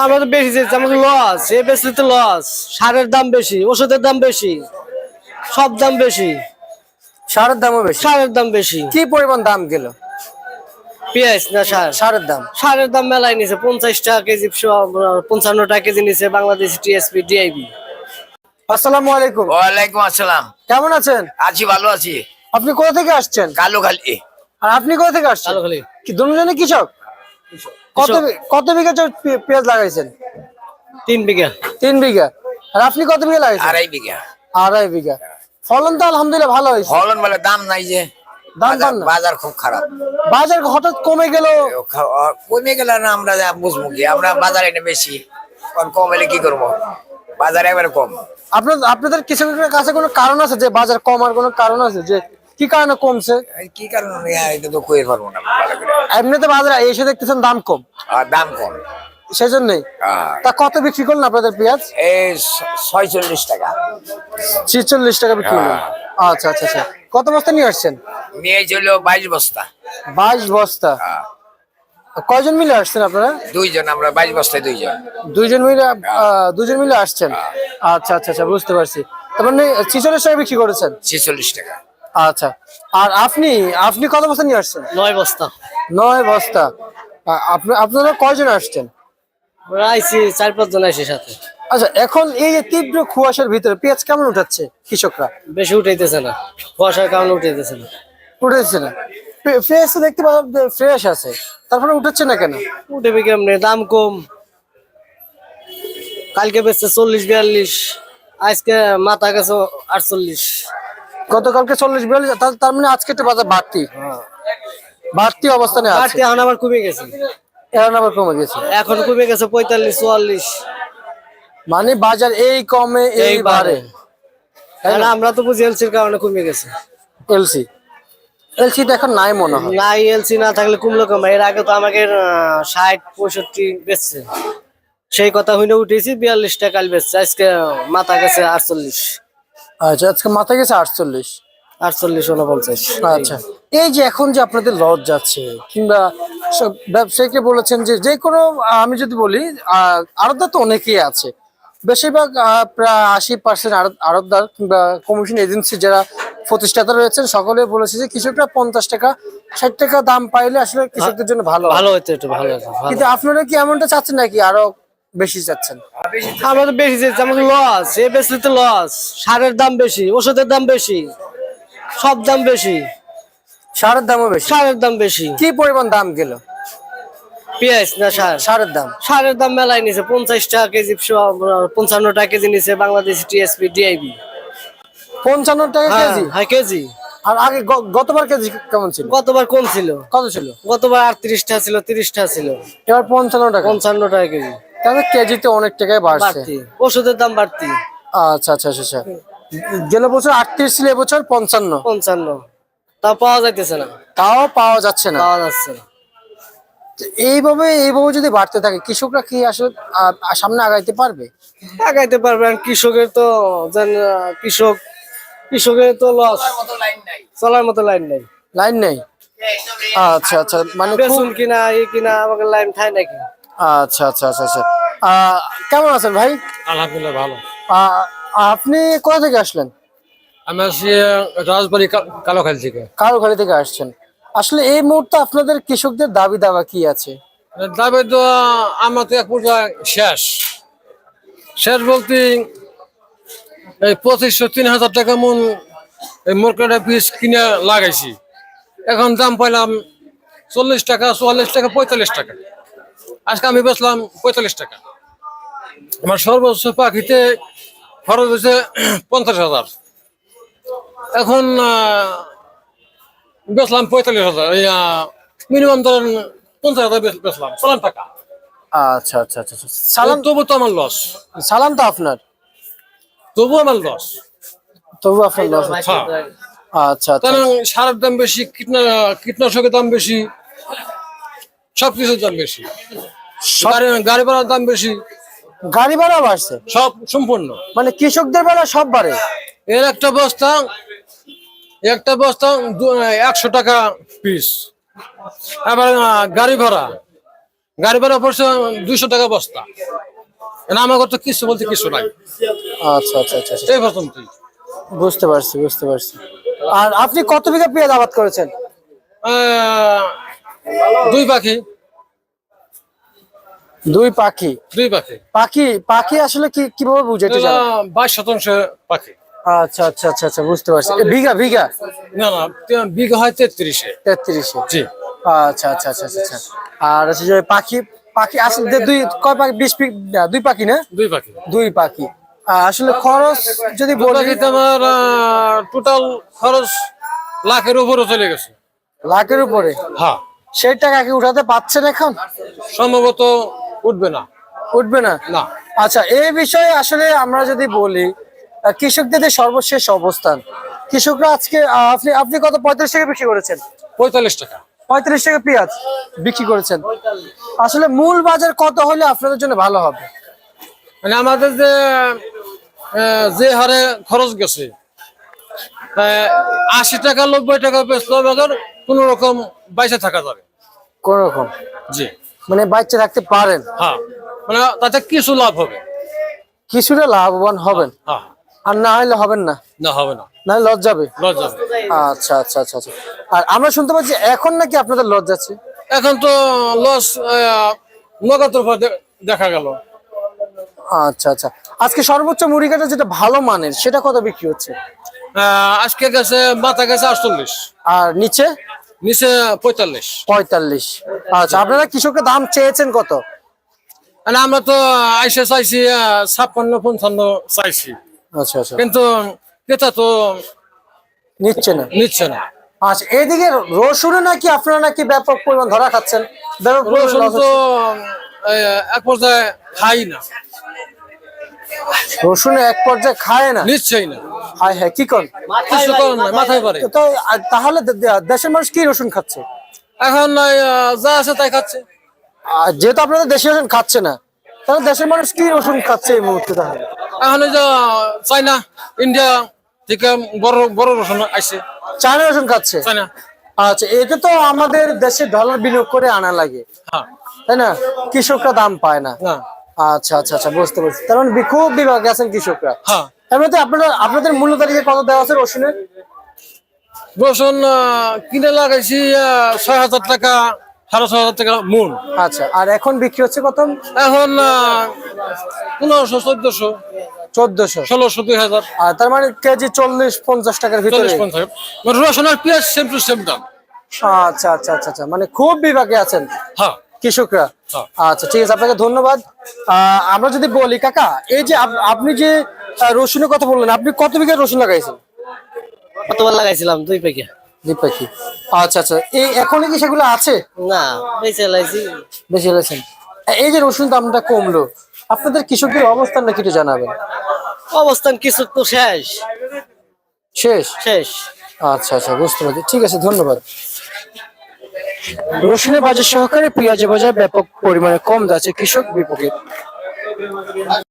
আমরা তো বেশি যাচ্ছি, আমাদের লস, এ বেশি তো লস। সারের দাম বেশি, ওষুধের দাম বেশি, সব দাম বেশি। সারের দামও বেশি। সারের দাম বেশি। কি পরিমাণ দাম গেল পেঁয়াজ না সার? সারের দাম? সারের দাম মেলায় নিছে, 50 টাকা কেজি, 55 টাকা কেজি নিছে বাংলাদেশ টিএসপি ডিআইবি। আসসালামু আলাইকুম। ওয়ালাইকুম আসসালাম। কেমন আছেন? আছি, ভালো আছি। আপনি কোথা থেকে আসছেন? কালুখালী। আর আপনি কোথা থেকে আসছেন? কালুখালী। কি দুজনে কৃষক? কত বিঘা পেঁয়াজ লাগাইছেন? 3 বিঘা। 3 বিঘা। আর আপনি কত বিঘা লাগাইছেন? 2.5 বিঘা। 2.5 বিঘা। ফলন তো আলহামদুলিল্লাহ ভালো হয়েছে। ফলন বলে দাম নাই যে, দাম না? বাজার খুব খারাপ। বাজার হঠাৎ কমে গেল। কমে গেল না, আমরা বুঝবো কি? আমরা বাজারে এনে বেশি, কম হলে কি করবো? বাজারে একবারে কম। আপনাদের কৃষকের কাছে কোনো কারণ আছে যে বাজার কমার কোনো কারণ আছে যে কি কারণে কমছে? কি কারণে এটা তো কই পারবো না ভালো করে। এমনিতে বাজারে এসে দেখতেছেন দাম কম, আর দাম কম, সেজন্যই। তা কত বিক্রি করলেন আপনাদের পেঁয়াজ? এই 46 টাকা। 46 টাকা বিক্রি করলেন। আচ্ছা আচ্ছা আচ্ছা। কত বস্তা নিয়ে আসছেন? নিয়ে চলো 22 বস্তা। 22 বস্তা। কয়জন মিলে আসছেন আপনারা? দুইজন, আমরা 22 বস্তায় দুইজন। দুজন মিলে আসছেন। আচ্ছা আচ্ছা আচ্ছা, বুঝতে পারছি। তার মানে 46 টাকা বিক্রি করেছেন। 46 টাকা। আচ্ছা। আর আপনি আপনি কত বস্তা নিয়ে আসছেন? 9 বস্তা। 9 বস্তা। আপনারা কয়জন আসছেন? আমরা আইছি 4-5 জন আইছি সাথে। আচ্ছা, এখন এই যে তীব্র কুয়াশার ভিতরে পেঁয়াজ কেমন উঠাচ্ছে কৃষকরা? বেশি উঠাইতেছে না, কুয়াশার কারণে উঠাইতেছে না। উঠেছে না? ফ্রেশ তো দেখতে পাওয়া, ফ্রেশ আছে, তারপরে উঠাচ্ছে না কেন? উঠেবে কেমনে? দাম কম। কালকে বেচছে 40-42, আজকে মাথা গেছে 48। গতকালকে 40-42, তার মানে আজকে একটা বাজার বাড়তি, বাড়তি অবস্থানে আছে। বাড়তি এখন আবার কমে গেছে। এখন আবার কমে গেছে। এখন কমে গেছে 45-44। মানে বাজার এই কমে এই বাড়ে। কারণ আমরা তো বুঝি এলসির কারণে কমে গেছে। এলসি এলসি তো এখন নাই মনে হয়। নাই, এলসি না থাকলে কমলো কম। এর আগে তো আমাকে 60-65 বেচছে, সেই কথা হইলে উঠেছি 42 টাকা কাল বেচছে, আজকে মাথা গেছে 48। আচ্ছা, আজকে মাথা গেছে 48। 48-49। আচ্ছা, এই যে এখন যে আপনাদের লস যাচ্ছে, কিংবা সব ব্যবসায়ীকে বলেছেন যে যে কোনো, আমি যদি বলি আড়তদার তো অনেকেই আছে, বেশিরভাগ প্রায় 80% আড়তদার কিংবা কমিশন এজেন্সি যারা প্রতিষ্ঠাতা রয়েছেন সকলে বলেছে যে কৃষকরা 50 টাকা 60 টাকা দাম পাইলে আসলে কৃষকদের জন্য ভালো ভালো হইতো, একটু ভালো হতো। কিন্তু আপনারা কি এমনটা চাচ্ছেন নাকি আরো বেশি চাচ্ছেন? আমরা তো বেশি যাচ্ছি, আমাদের লস, এ বেশি তো লস। সারের দাম বেশি, ওষুধের দাম বেশি, সব দাম বেশি। সারের দামও বেশি। সারের দাম বেশি। কি পরিমাণ দাম গেল পেঁয়াজ না সার? সারের দাম? সারের দাম মেলায় নিছে, 50 টাকা কেজি, 55 টাকা কেজি নিছে বাংলাদেশ টিএসপি ডিআইবি। 55 টাকা কেজি? হ্যাঁ কেজি। আর আগে গতবার কেজি কেমন ছিল? গতবার কোন ছিল? কত ছিল? গতবার 38 টাকা ছিল, 30 টাকা ছিল। এবার 55 টাকা। 55 টাকা কেজি। তাহলে কেজিতে অনেক টাকাই বাড়ছে। বাড়তি, ওষুধের দাম বাড়তি। আচ্ছা আচ্ছা আচ্ছা আচ্ছা। গেল বছর 38 ছিল, এবছর 55। 55 তাও পাওয়া যাইতেছে না। তাও পাওয়া যাচ্ছে না। পাওয়া যাচ্ছে না। তো এইভাবে যদি বাড়তে থাকে কৃষকরা কি আসলে সামনে আগাইতে পারবে? আগাইতে পারবে। আর কৃষকের তো কৃষকের তো লস, চলার মতো লাইন নাই। লাইন নেই? আচ্ছা আচ্ছা, মানে বেসুন কিনা কিনা আমাকে লাইন খায় নাকি? আচ্ছা আচ্ছা আচ্ছা আচ্ছা। কেমন আছেন ভাই? আলহামদুলিল্লাহ ভালো। আপনি কোথা থেকে আসলেন? আমি আছি রাজবাড়ি কালোখালী থেকে। কালুখালী থেকে আসছেন। আসলে এই মুহূর্তে আপনাদের কৃষকদের দাবি দাওয়া কি আছে? দাবি তো আমার তো এক পর্যায়ে শেষ শেষ বলতে এই 2500-3000 টাকা মন এই মোরকাটা পিস কিনে লাগাইছি। এখন দাম পাইলাম 40 টাকা, 44 টাকা, 45 টাকা। আজকে আমি বেচলাম 45 টাকা। আমার সর্বোচ্চ পাখিতে খরচ হয়েছে 50,000। এখন বেচলাম 45,000। মিনিমাম ধরেন 50,000 বেচলাম, সালাম টাকা। আচ্ছা আচ্ছা আচ্ছা আচ্ছা। সালাম? তবু তো আমার লস। সালাম তো আপনার, তবু আমার লস। তবু আপনার লস হচ্ছে। আচ্ছা আচ্ছা। কারণ সারের দাম বেশি, কীটনাশকের দাম বেশি, সবকিছুর দাম বেশি, গাড়ি ভাড়ার দাম বেশি। গাড়ি ভাড়া বাড়ছে সব সম্পূর্ণ, মানে কৃষকদের বেলা সব বাড়ে। এর একটা বস্তা 100 টাকা পিস। আবার গাড়ি ভাড়া গাড়ি ভাড়া পড়ছে 200 টাকা বস্তা। না আমার তো কিছু বলতে কিছু নাই আচ্ছা আচ্ছা আচ্ছা আচ্ছা। এই পর্যন্তই। বুঝতে পারছি বুঝতে পারছি। আর আপনি কত বিঘা পেঁয়াজ আবাদ করেছেন? 2 পাখি। 2 পাখি। 2 পাখি। পাখি পাখি আসলে কি কিভাবে বুঝাইতে জানেন? 22% পাখি। আচ্ছা আচ্ছা আচ্ছা আচ্ছা বুঝতে পারছি। বিঘা বিঘা না না, বিঘা হয় 33-এ। 33-এ। জি। আচ্ছা আচ্ছা আচ্ছা আচ্ছা আচ্ছা। আর হচ্ছে যে পাখি পাখি আসলে দুই কয় পাখি 20 2 পাখি না? 2 পাখি। 2 পাখি। আসলে খরচ যদি বলি পাখিতে আমার টোটাল খরচ লাখের উপরে চলে গেছে। লাখের উপরে। হ্যাঁ, সেই টাকা কি উঠাতে পাচ্ছেন এখন? সম্ভবত উঠবে না। উঠবে না। না। আচ্ছা, এই বিষয়ে আসলে আমরা যদি বলি কৃষকদের যে সর্বশেষ অবস্থান, কৃষকরা আজকে আপনি আপনি কত 35 টাকা বিক্রি করেছেন? 45 টাকা। 35 টাকা পেঁয়াজ বিক্রি করেছেন। আসলে মূল বাজার কত হলে আপনাদের জন্য ভালো হবে? মানে আমাদের যে যে হারে খরচ গেছে 80 টাকা 90 টাকা বেচলে বাজার কোন রকম বাইসে থাকা যাবে। কোন রকম জি। মানে বাচ্চা রাখতে পারেন, হ্যাঁ, মানে তাতে কিছু লাভ হবে। কিছুটা লাভবান হবেন, হ্যাঁ। আর না হলে হবেন না, না হবে না, না লস যাবে। লস যাবে। আচ্ছা আচ্ছা আচ্ছা আচ্ছা। আর আমরা শুনতে পাচ্ছি এখন নাকি আপনাদের লস যাচ্ছে। এখন তো লস নগদ উপর দেখা গেল। আচ্ছা আচ্ছা। আজকে সর্বোচ্চ মুড়ি কাটা যেটা ভালো মানের সেটা কত বিক্রি হচ্ছে? আজকে গেছে মাথা গেছে 48, আর নিচে নিচে 45। 45। আচ্ছা, আপনারা কৃষকের দাম চেয়েছেন কত? মানে আমরা তো আইসে চাইছি 56-55 চাইছি, আচ্ছা আচ্ছা। কিন্তু ক্রেতা তো নিচ্ছে না। নিচ্ছে না। আচ্ছা, এদিকে রসুনে নাকি আপনারা নাকি ব্যাপক পরিমাণ ধরা খাচ্ছেন, ব্যাপক পরিমাণ রসুন loss তো হচ্ছে। এক পর্যায়ে খাই না, রসুনে এক পর্যায়ে খায় না। নিচ্ছেই না। হায় হ্যাঁ, কি কর কিছু করার নাই, মাথায় পারে। তো তাহলে দেশের মানুষ কি রসুন খাচ্ছে? এখন যা আছে তাই খাচ্ছে। আর যেহেতু আপনাদের দেশি রসুন খাচ্ছে না, তাহলে দেশের মানুষ কি রসুন খাচ্ছে এই মুহূর্তে? তাহলে এখন এই যে চাইনা, ইন্ডিয়া থেকে বড় বড় রসুন আসছে। চায়না রসুন খাচ্ছে। চাইনা। আচ্ছা, এটা তো আমাদের দেশে ডলার বিনিয়োগ করে আনা লাগে, হ্যাঁ। তাই না? কৃষকরা দাম পায় না। না। আচ্ছা আচ্ছা আচ্ছা, বুঝতে পারছি। তার মানে খুব বিভাগে আছেন কৃষকরা। হ্যাঁ। এর মধ্যে আপনাদের মূল্য তালিকা কত দেওয়া আছে রসুনের? রসুন কিনে লাগাইছি 6,000 টাকা, 6,500 টাকা মন। আচ্ছা, আর এখন বিক্রি হচ্ছে কত? এখন 1500, 1400, 1400, 1600, 2000, আর তার মানে কেজি 40-50 টাকার ভিতরে। 40-50। মানে রসুন আর পেঁয়াজ সেম টু সেম দাম। আচ্ছা আচ্ছা আচ্ছা আচ্ছা, মানে খুব বিভাগে আছেন হ্যাঁ। কৃষকরা। হ্যাঁ। আচ্ছা, ঠিক আছে, আপনাকে ধন্যবাদ। আমরা যদি বলি কাকা, এই যে আপনি যে রসুনের কথা বললেন, আপনি কত বিঘা রসুন লাগাইছেন? কতবার লাগাইছিলাম 2 প্যাকেট। দীপাকি। আচ্ছা আচ্ছা, এই এখনই কি সেগুলো আছে? না, বেঁচে লাইছি। বেশি লাগাইছেন। এই যে রসুন দামটা কমলো, আপনাদের কৃষকদের অবস্থানটা কি একটু জানাবেন? অবস্থান কিছু তো শেষ শেষ। শেষ। আচ্ছা আচ্ছা, বুঝতে পারছি। ঠিক আছে, ধন্যবাদ। রসুনের বাজার সহকারে পেঁয়াজের বাজার ব্যাপক পরিমাণে কম যাচ্ছে কৃষক বিপক্ষে।